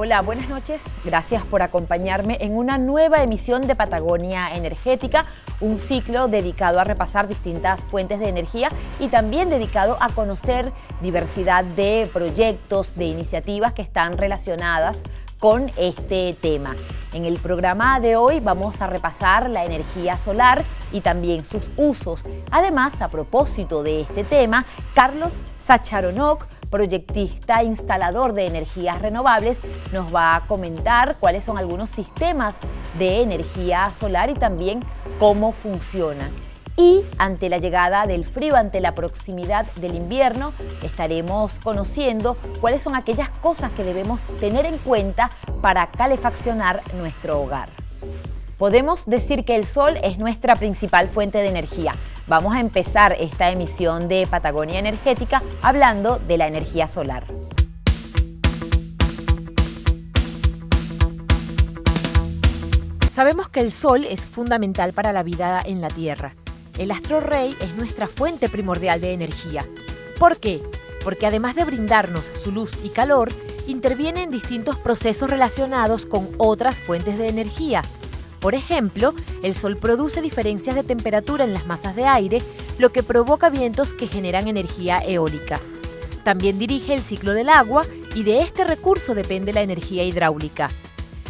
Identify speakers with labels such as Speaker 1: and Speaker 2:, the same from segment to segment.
Speaker 1: Hola, buenas noches. Gracias por acompañarme en una nueva emisión de Patagonia Energética, un ciclo dedicado a repasar distintas fuentes de energía y también dedicado a conocer diversidad de proyectos, de iniciativas que están relacionadas con este tema. En el programa de hoy vamos a repasar la energía solar y también sus usos. Además, a propósito de este tema, Carlos Zacharonok, proyectista instalador de energías renovables, nos va a comentar cuáles son algunos sistemas de energía solar y también cómo funcionan. Y ante la llegada del frío, ante la proximidad del invierno, estaremos conociendo cuáles son aquellas cosas que debemos tener en cuenta para calefaccionar nuestro hogar. Podemos decir que el sol es nuestra principal fuente de energía. Vamos a empezar esta emisión de Patagonia Energética hablando de la energía solar.
Speaker 2: Sabemos que el sol es fundamental para la vida en la Tierra. El astro rey es nuestra fuente primordial de energía. ¿Por qué? Porque además de brindarnos su luz y calor, interviene en distintos procesos relacionados con otras fuentes de energía. Por ejemplo, el sol produce diferencias de temperatura en las masas de aire, lo que provoca vientos que generan energía eólica. También dirige el ciclo del agua y de este recurso depende la energía hidráulica.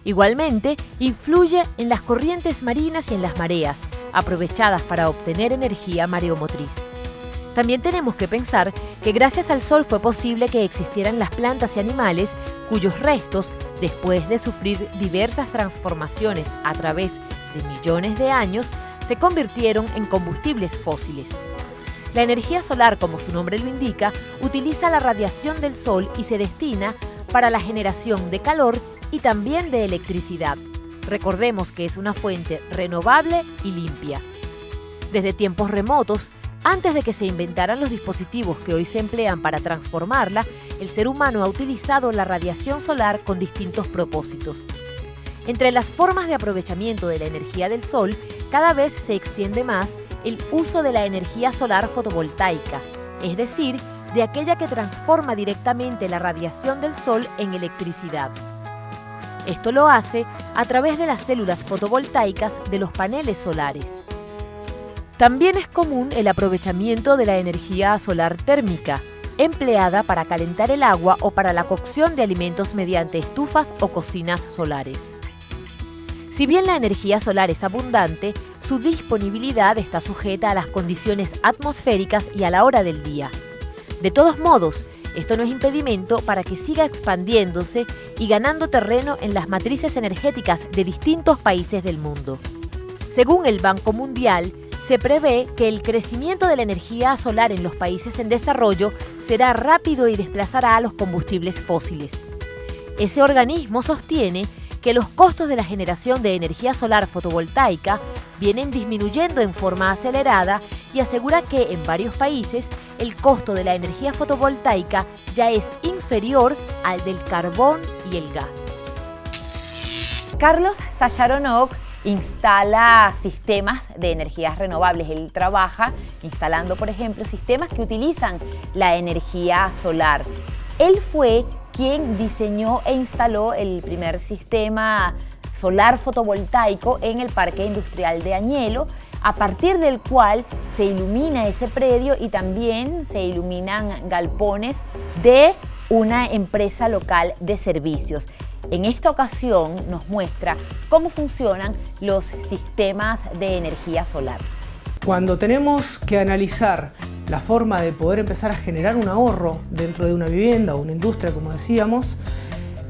Speaker 2: Igualmente, influye en las corrientes marinas y en las mareas, aprovechadas para obtener energía mareomotriz. También tenemos que pensar que gracias al sol fue posible que existieran las plantas y animales cuyos restos, después de sufrir diversas transformaciones a través de millones de años, se convirtieron en combustibles fósiles. La energía solar, como su nombre lo indica, utiliza la radiación del sol y se destina para la generación de calor y también de electricidad. Recordemos que es una fuente renovable y limpia. Desde tiempos remotos, antes de que se inventaran los dispositivos que hoy se emplean para transformarla, el ser humano ha utilizado la radiación solar con distintos propósitos. Entre las formas de aprovechamiento de la energía del sol, cada vez se extiende más el uso de la energía solar fotovoltaica, es decir, de aquella que transforma directamente la radiación del sol en electricidad. Esto lo hace a través de las células fotovoltaicas de los paneles solares. También es común el aprovechamiento de la energía solar térmica, empleada para calentar el agua o para la cocción de alimentos mediante estufas o cocinas solares. Si bien la energía solar es abundante, su disponibilidad está sujeta a las condiciones atmosféricas y a la hora del día. De todos modos, esto no es impedimento para que siga expandiéndose y ganando terreno en las matrices energéticas de distintos países del mundo. Según el Banco Mundial, se prevé que el crecimiento de la energía solar en los países en desarrollo será rápido y desplazará a los combustibles fósiles. Ese organismo sostiene que los costos de la generación de energía solar fotovoltaica vienen disminuyendo en forma acelerada y asegura que en varios países el costo de la energía fotovoltaica ya es inferior al del carbón y el gas.
Speaker 1: Carlos Zacharonok instala sistemas de energías renovables. Él trabaja instalando, por ejemplo, sistemas que utilizan la energía solar. Él fue quien diseñó e instaló el primer sistema solar fotovoltaico en el Parque Industrial de Añelo, a partir del cual se ilumina ese predio y también se iluminan galpones de una empresa local de servicios. En esta ocasión nos muestra cómo funcionan los sistemas de energía solar.
Speaker 3: Cuando tenemos que analizar la forma de poder empezar a generar un ahorro dentro de una vivienda o una industria, como decíamos,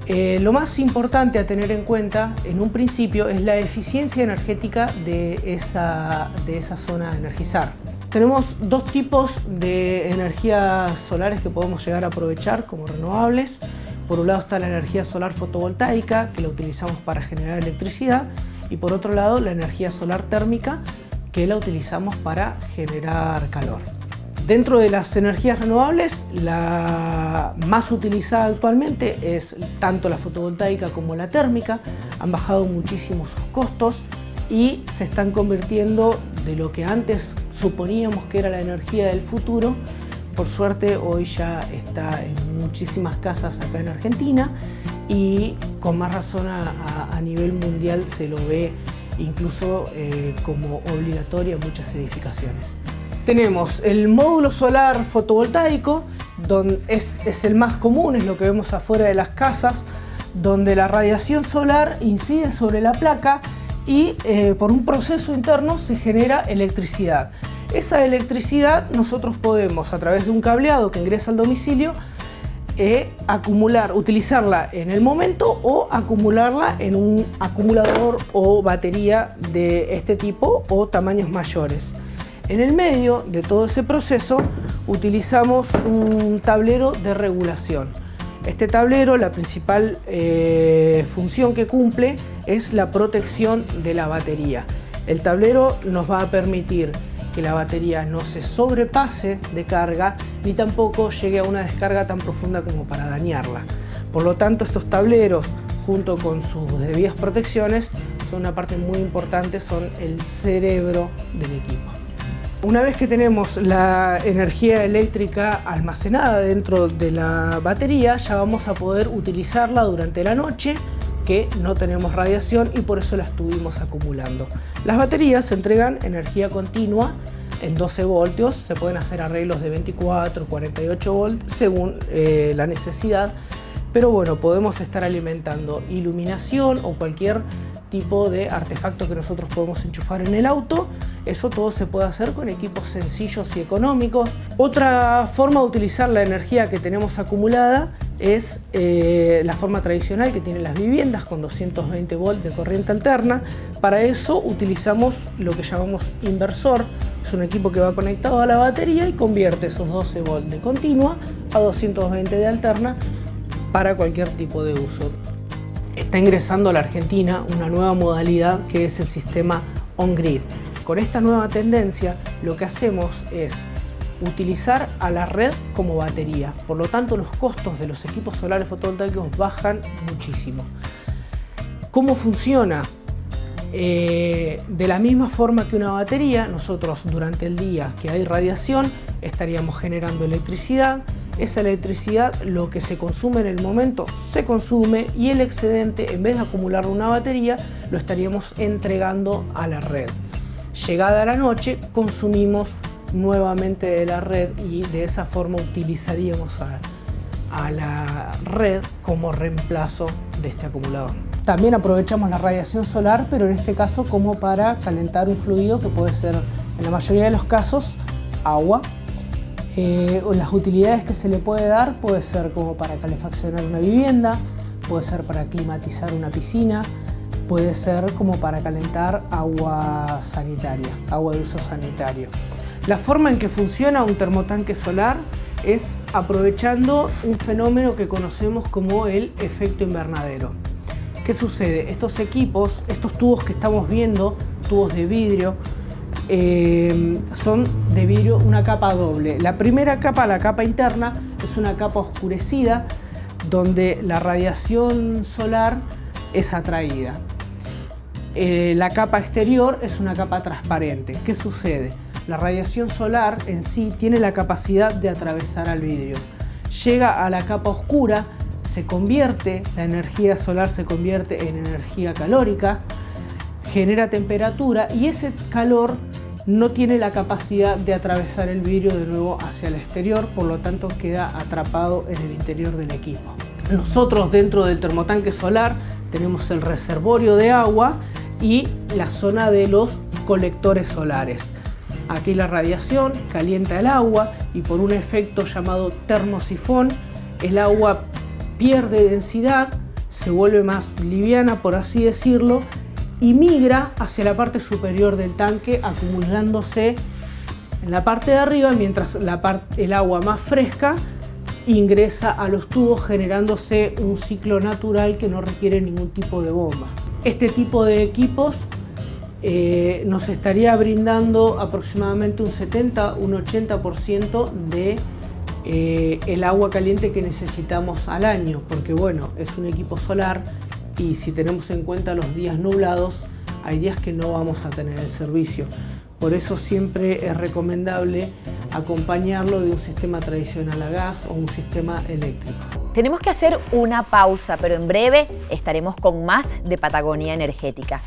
Speaker 3: lo más importante a tener en cuenta en un principio es la eficiencia energética de esa zona a energizar. Tenemos dos tipos de energías solares que podemos llegar a aprovechar como renovables. Por un lado está la energía solar fotovoltaica, que la utilizamos para generar electricidad, y por otro lado la energía solar térmica, que la utilizamos para generar calor. Dentro de las energías renovables, la más utilizada actualmente es tanto la fotovoltaica como la térmica. Han bajado muchísimo sus costos y se están convirtiendo de lo que antes suponíamos que era la energía del futuro. Por suerte hoy ya está en muchísimas casas acá en Argentina y con más razón a nivel mundial se lo ve incluso como obligatorio en muchas edificaciones. Tenemos el módulo solar fotovoltaico, donde es el más común, es lo que vemos afuera de las casas, donde la radiación solar incide sobre la placa y por un proceso interno se genera electricidad. Esa electricidad nosotros podemos, a través de un cableado que ingresa al domicilio, utilizarla en el momento o acumularla en un acumulador o batería de este tipo o tamaños mayores. En el medio de todo ese proceso utilizamos un tablero de regulación. Este tablero, la principal función que cumple es la protección de la batería. El tablero nos va a permitir que la batería no se sobrepase de carga ni tampoco llegue a una descarga tan profunda como para dañarla. Por lo tanto, estos tableros, junto con sus debidas protecciones, son una parte muy importante, son el cerebro del equipo. Una vez que tenemos la energía eléctrica almacenada dentro de la batería, ya vamos a poder utilizarla durante la noche, que no tenemos radiación y por eso la estuvimos acumulando. Las baterías entregan energía continua en 12 voltios, se pueden hacer arreglos de 24, 48 volts según la necesidad, pero bueno, podemos estar alimentando iluminación o cualquier tipo de artefacto que nosotros podemos enchufar en el auto. Eso todo se puede hacer con equipos sencillos y económicos. Otra forma de utilizar la energía que tenemos acumulada es la forma tradicional que tienen las viviendas con 220 volts de corriente alterna. Para eso utilizamos lo que llamamos inversor. Es un equipo que va conectado a la batería y convierte esos 12 volts de continua a 220 de alterna para cualquier tipo de uso. Está ingresando a la Argentina una nueva modalidad que es el sistema on-grid. Con esta nueva tendencia lo que hacemos es utilizar a la red como batería. Por lo tanto, los costos de los equipos solares fotovoltaicos bajan muchísimo. ¿Cómo funciona? De la misma forma que una batería, nosotros durante el día que hay radiación estaríamos generando electricidad. Esa electricidad, lo que se consume en el momento, se consume y el excedente, en vez de acumularlo en una batería, lo estaríamos entregando a la red. Llegada la noche, consumimos nuevamente de la red y de esa forma utilizaríamos a la red como reemplazo de este acumulador. También aprovechamos la radiación solar, pero en este caso como para calentar un fluido que puede ser, en la mayoría de los casos, agua. Las utilidades que se le puede dar puede ser como para calefaccionar una vivienda, puede ser para climatizar una piscina, puede ser como para calentar agua sanitaria, agua de uso sanitario. La forma en que funciona un termotanque solar es aprovechando un fenómeno que conocemos como el efecto invernadero. ¿Qué sucede? Estos equipos, estos tubos que estamos viendo, tubos de vidrio, son de vidrio una capa doble. La primera capa, la capa interna, es una capa oscurecida donde la radiación solar es atraída. La capa exterior es una capa transparente. ¿Qué sucede? La radiación solar en sí tiene la capacidad de atravesar al vidrio. Llega a la capa oscura, la energía solar se convierte en energía calórica, genera temperatura y ese calor no tiene la capacidad de atravesar el vidrio de nuevo hacia el exterior, por lo tanto queda atrapado en el interior del equipo. Nosotros dentro del termotanque solar tenemos el reservorio de agua y la zona de los colectores solares. Aquí la radiación calienta el agua y por un efecto llamado termosifón el agua pierde densidad, se vuelve más liviana por así decirlo y migra hacia la parte superior del tanque acumulándose en la parte de arriba mientras el agua más fresca ingresa a los tubos generándose un ciclo natural que no requiere ningún tipo de bomba. Este tipo de equipos nos estaría brindando aproximadamente un 70, un 80% de el agua caliente que necesitamos al año, porque bueno, es un equipo solar y si tenemos en cuenta los días nublados, hay días que no vamos a tener el servicio. Por eso siempre es recomendable acompañarlo de un sistema tradicional a gas o un sistema eléctrico.
Speaker 1: Tenemos que hacer una pausa, pero en breve estaremos con más de Patagonia Energética.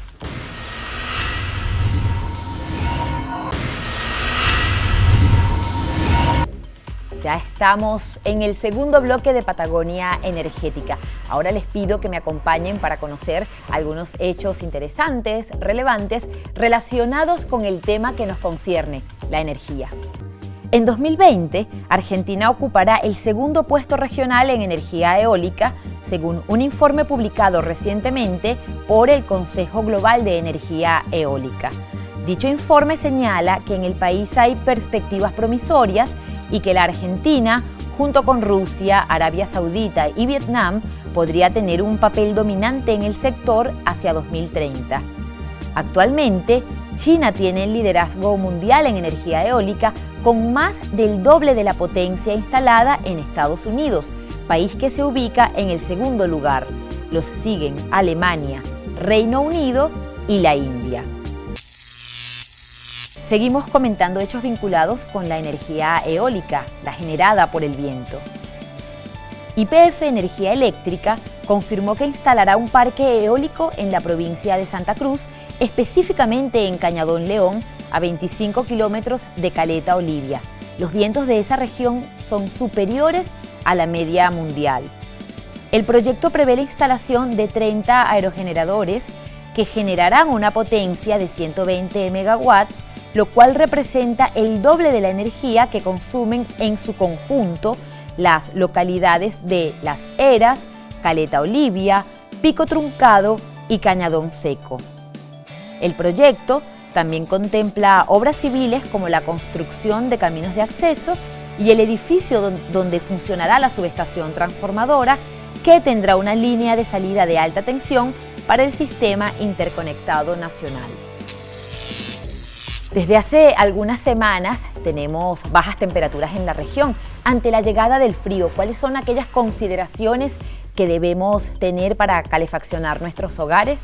Speaker 1: Ya estamos en el segundo bloque de Patagonia Energética. Ahora les pido que me acompañen para conocer algunos hechos interesantes, relevantes, relacionados con el tema que nos concierne, la energía. En 2020, Argentina ocupará el segundo puesto regional en energía eólica, según un informe publicado recientemente por el Consejo Global de Energía Eólica. Dicho informe señala que en el país hay perspectivas promisorias y que la Argentina, junto con Rusia, Arabia Saudita y Vietnam, podría tener un papel dominante en el sector hacia 2030. Actualmente, China tiene el liderazgo mundial en energía eólica con más del doble de la potencia instalada en Estados Unidos, país que se ubica en el segundo lugar. Los siguen Alemania, Reino Unido y la India. Seguimos comentando hechos vinculados con la energía eólica, la generada por el viento. YPF Energía Eléctrica confirmó que instalará un parque eólico en la provincia de Santa Cruz, específicamente en Cañadón León, a 25 kilómetros de Caleta Olivia. Los vientos de esa región son superiores a la media mundial. El proyecto prevé la instalación de 30 aerogeneradores que generarán una potencia de 120 megawatts, lo cual representa el doble de la energía que consumen en su conjunto las localidades de Las Heras, Caleta Olivia, Pico Truncado y Cañadón Seco. El proyecto también contempla obras civiles como la construcción de caminos de acceso y el edificio donde funcionará la subestación transformadora, que tendrá una línea de salida de alta tensión para el Sistema Interconectado Nacional. Desde hace algunas semanas tenemos bajas temperaturas en la región. Ante la llegada del frío, ¿cuáles son aquellas consideraciones que debemos tener para calefaccionar nuestros hogares?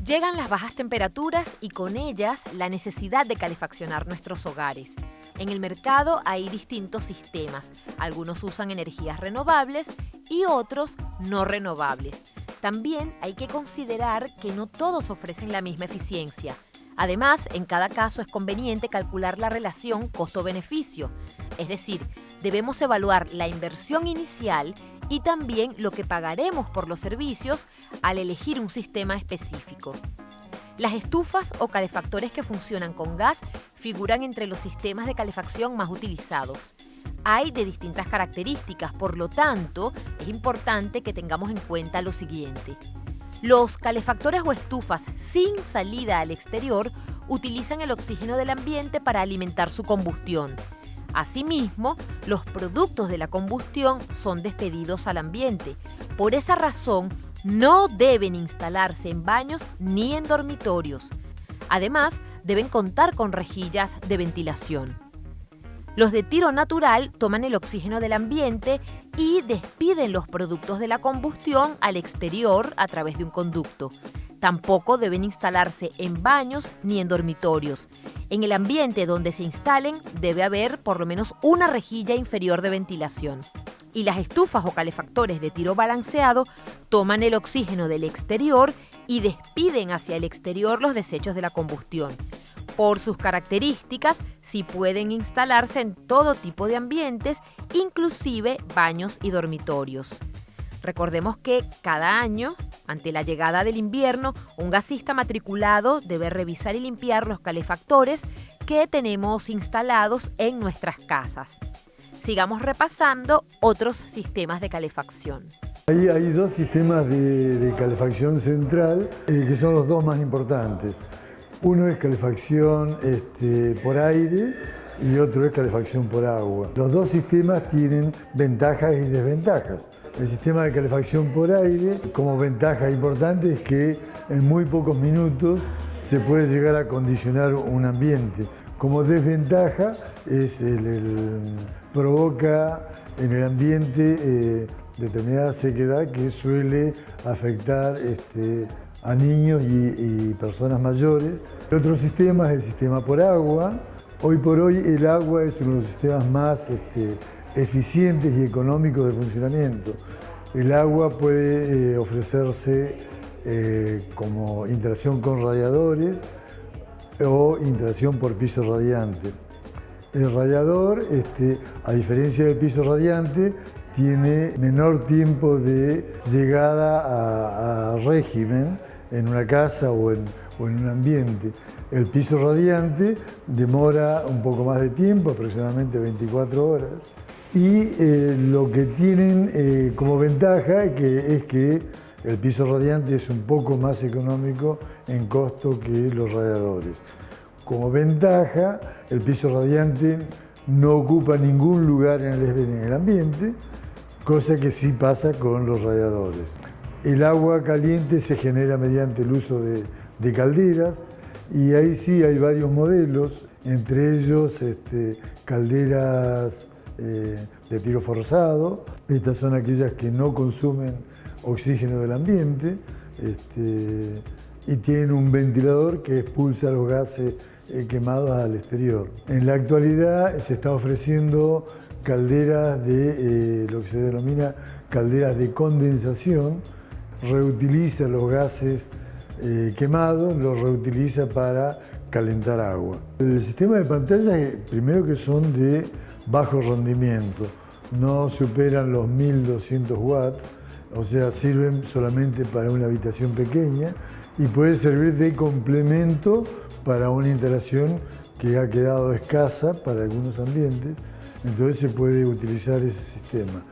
Speaker 2: Llegan las bajas temperaturas y con ellas la necesidad de calefaccionar nuestros hogares. En el mercado hay distintos sistemas. Algunos usan energías renovables y otros no renovables. También hay que considerar que no todos ofrecen la misma eficiencia. Además, en cada caso es conveniente calcular la relación costo-beneficio. Es decir, debemos evaluar la inversión inicial y también lo que pagaremos por los servicios al elegir un sistema específico. Las estufas o calefactores que funcionan con gas figuran entre los sistemas de calefacción más utilizados. Hay de distintas características, por lo tanto, es importante que tengamos en cuenta lo siguiente. Los calefactores o estufas sin salida al exterior utilizan el oxígeno del ambiente para alimentar su combustión. Asimismo, los productos de la combustión son despedidos al ambiente. Por esa razón, no deben instalarse en baños ni en dormitorios. Además, deben contar con rejillas de ventilación. Los de tiro natural toman el oxígeno del ambiente y despiden los productos de la combustión al exterior a través de un conducto. Tampoco deben instalarse en baños ni en dormitorios. En el ambiente donde se instalen debe haber por lo menos una rejilla inferior de ventilación. Y las estufas o calefactores de tiro balanceado toman el oxígeno del exterior y despiden hacia el exterior los desechos de la combustión. Por sus características, sí pueden instalarse en todo tipo de ambientes, inclusive baños y dormitorios. Recordemos que cada año, ante la llegada del invierno, un gasista matriculado debe revisar y limpiar los calefactores que tenemos instalados en nuestras casas. Sigamos repasando otros sistemas de calefacción.
Speaker 4: Hay dos sistemas de calefacción central que son los dos más importantes. Uno es calefacción por aire y otro es calefacción por agua. Los dos sistemas tienen ventajas y desventajas. El sistema de calefacción por aire, como ventaja importante, es que en muy pocos minutos se puede llegar a acondicionar un ambiente. Como desventaja, provoca en el ambiente determinada sequedad que suele afectar a niños y personas mayores. El otro sistema es el sistema por agua. Hoy por hoy el agua es uno de los sistemas más eficientes y económicos de funcionamiento. El agua puede ofrecerse como interacción con radiadores o interacción por piso radiante. El radiador, a diferencia del piso radiante, tiene menor tiempo de llegada a régimen en una casa o en un ambiente. El piso radiante demora un poco más de tiempo, aproximadamente 24 horas. Y lo que tienen como ventaja es que el piso radiante es un poco más económico en costo que los radiadores. Como ventaja, el piso radiante no ocupa ningún lugar en el ambiente, cosa que sí pasa con los radiadores. El agua caliente se genera mediante el uso de calderas, y ahí sí hay varios modelos, entre ellos calderas de tiro forzado. Estas son aquellas que no consumen oxígeno del ambiente y tienen un ventilador que expulsa los gases quemados al exterior. En la actualidad se está ofreciendo calderas de lo que se denomina calderas de condensación. Reutiliza los gases quemados, los reutiliza para calentar agua. El sistema de pantallas, primero que son de bajo rendimiento, no superan los 1200 watts, o sea, sirven solamente para una habitación pequeña y puede servir de complemento para una instalación que ha quedado escasa para algunos ambientes, entonces se puede utilizar ese sistema.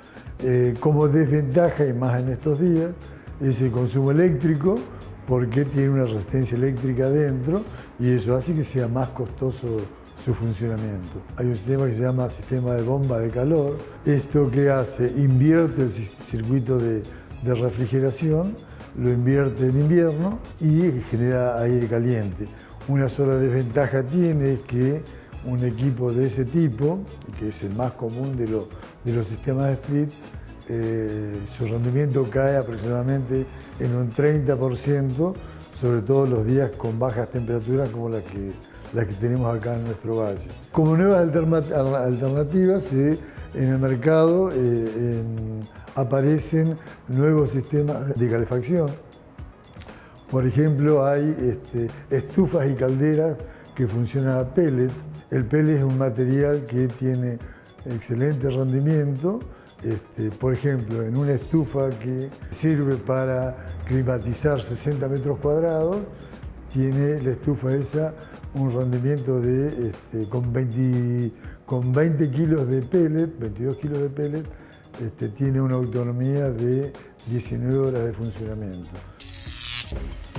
Speaker 4: Como desventaja, y más en estos días, es el consumo eléctrico, porque tiene una resistencia eléctrica dentro y eso hace que sea más costoso su funcionamiento. Hay un sistema que se llama sistema de bomba de calor. ¿Esto qué hace? Invierte el circuito de refrigeración, lo invierte en invierno y genera aire caliente. Una sola desventaja tiene es que un equipo de ese tipo, que es el más común de los sistemas de split, su rendimiento cae aproximadamente en un 30%, sobre todo los días con bajas temperaturas como las que tenemos acá en nuestro valle. Como nuevas alternativas, en el mercado aparecen nuevos sistemas de calefacción. Por ejemplo, hay estufas y calderas que funcionan a pellets. El pellet es un material que tiene excelente rendimiento. Por ejemplo, en una estufa que sirve para climatizar 60 metros cuadrados, tiene la estufa esa un rendimiento con 20 kilos de pellet, 22 kilos de pellet, tiene una autonomía de 19 horas de funcionamiento.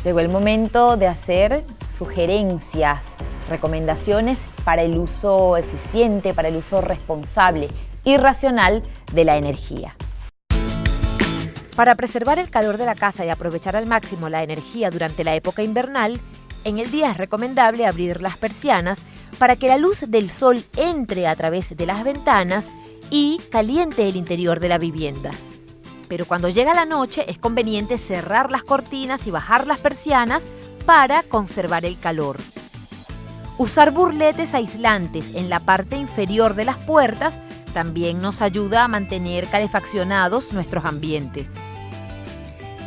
Speaker 1: Llegó el momento de hacer sugerencias, recomendaciones para el uso eficiente, para el uso responsable y racional de la energía.
Speaker 2: Para preservar el calor de la casa y aprovechar al máximo la energía durante la época invernal, en el día es recomendable abrir las persianas para que la luz del sol entre a través de las ventanas y caliente el interior de la vivienda. Pero cuando llega la noche es conveniente cerrar las cortinas y bajar las persianas para conservar el calor. Usar burletes aislantes en la parte inferior de las puertas también nos ayuda a mantener calefaccionados nuestros ambientes.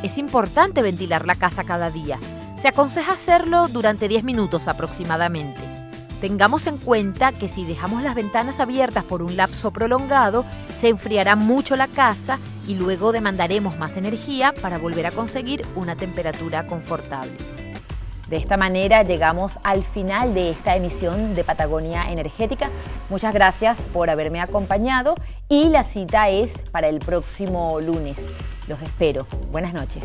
Speaker 2: Es importante ventilar la casa cada día. Se aconseja hacerlo durante 10 minutos aproximadamente. Tengamos en cuenta que si dejamos las ventanas abiertas por un lapso prolongado, se enfriará mucho la casa y luego demandaremos más energía para volver a conseguir una temperatura confortable.
Speaker 1: De esta manera llegamos al final de esta emisión de Patagonia Energética. Muchas gracias por haberme acompañado y la cita es para el próximo lunes. Los espero. Buenas noches.